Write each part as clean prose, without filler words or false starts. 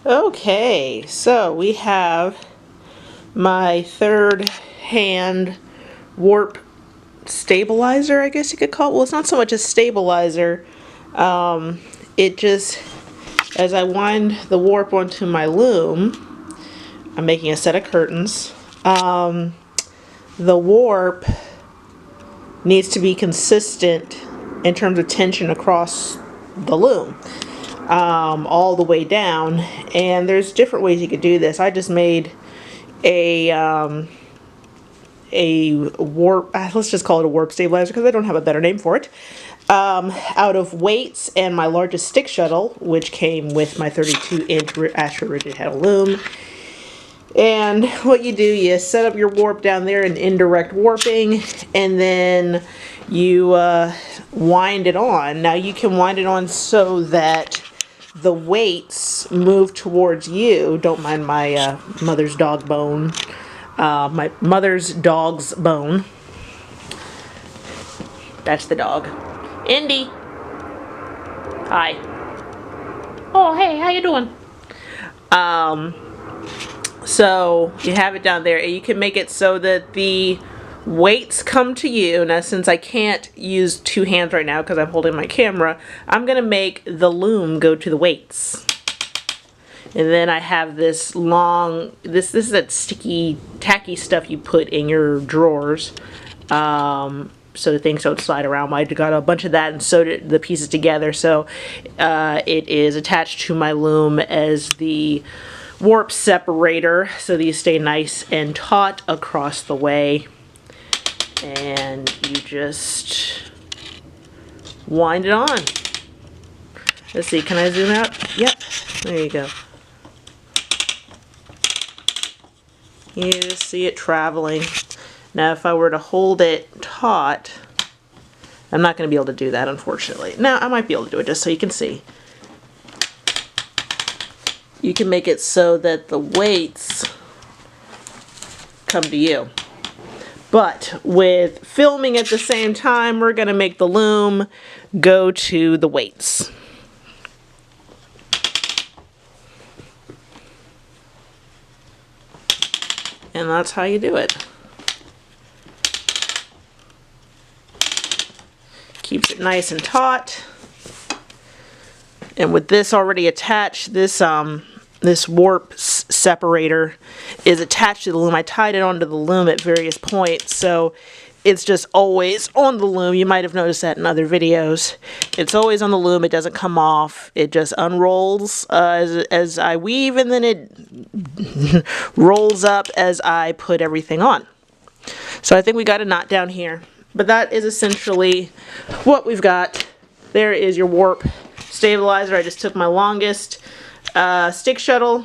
Okay, so we have my third hand warp stabilizer, I guess you could call it. Well, it's not so much a stabilizer. It just, as I wind the warp onto my loom, I'm making a set of curtains. The warp needs to be consistent in terms of tension across the loom. All the way down, and there's different ways you could do this. I just made a warp, let's just call it a warp stabilizer because I don't have a better name for it, out of weights and my largest stick shuttle, which came with my 32-inch Ashford rigid heddle loom. And what you do, you set up your warp down there in indirect warping, and then you wind it on. Now you can wind it on so that the weights move towards you. Don't mind my mother's dog bone. My mother's dog's bone. That's the dog. Indy. Hi. Oh, hey, how you doing? So you have it down there, and you can make it so that the weights come to you. Now, since I can't use two hands right now because I'm holding my camera, I'm gonna make the loom go to the weights. And then I have this long, this is that sticky, tacky stuff you put in your drawers, so the things don't slide around. I got a bunch of that and sewed the pieces together, so it is attached to my loom as the warp separator, so these stay nice and taut across the way. And you just wind it on. Let's see, can I zoom out? Yep, there you go. You just see it traveling. Now if I were to hold it taut, I'm not going to be able to do that, unfortunately. Now I might be able to do it just so you can see. You can make it so that the weights come to you. But with filming at the same time, we're going to make the loom go to the weights. And that's how you do it. Keeps it nice and taut. And with this already attached, this warp separator is attached to the loom. I tied it onto the loom at various points, so it's just always on the loom. You might have noticed that in other videos. It's always on the loom. It doesn't come off. It just unrolls as I weave, and then it rolls up as I put everything on. So I think we got a knot down here. But that is essentially what we've got. There is your warp stabilizer. I just took my longest stick shuttle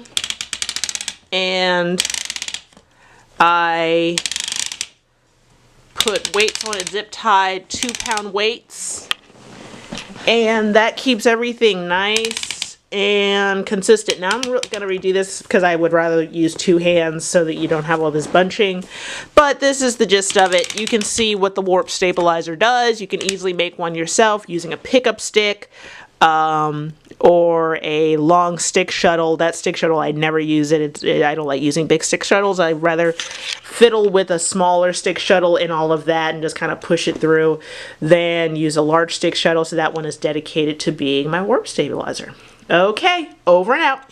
and I put weights on it, zip tied 2-pound weights, and that keeps everything nice and consistent. Now I'm going to redo this because I would rather use two hands so that you don't have all this bunching, but this is the gist of it. You can see what the warp stabilizer does. You can easily make one yourself using a pickup stick or a long stick shuttle. That stick shuttle, I never use it. I don't like using big stick shuttles. I'd rather fiddle with a smaller stick shuttle and all of that and just kind of push it through than use a large stick shuttle. So that one is dedicated to being my warp stabilizer. Okay, over and out.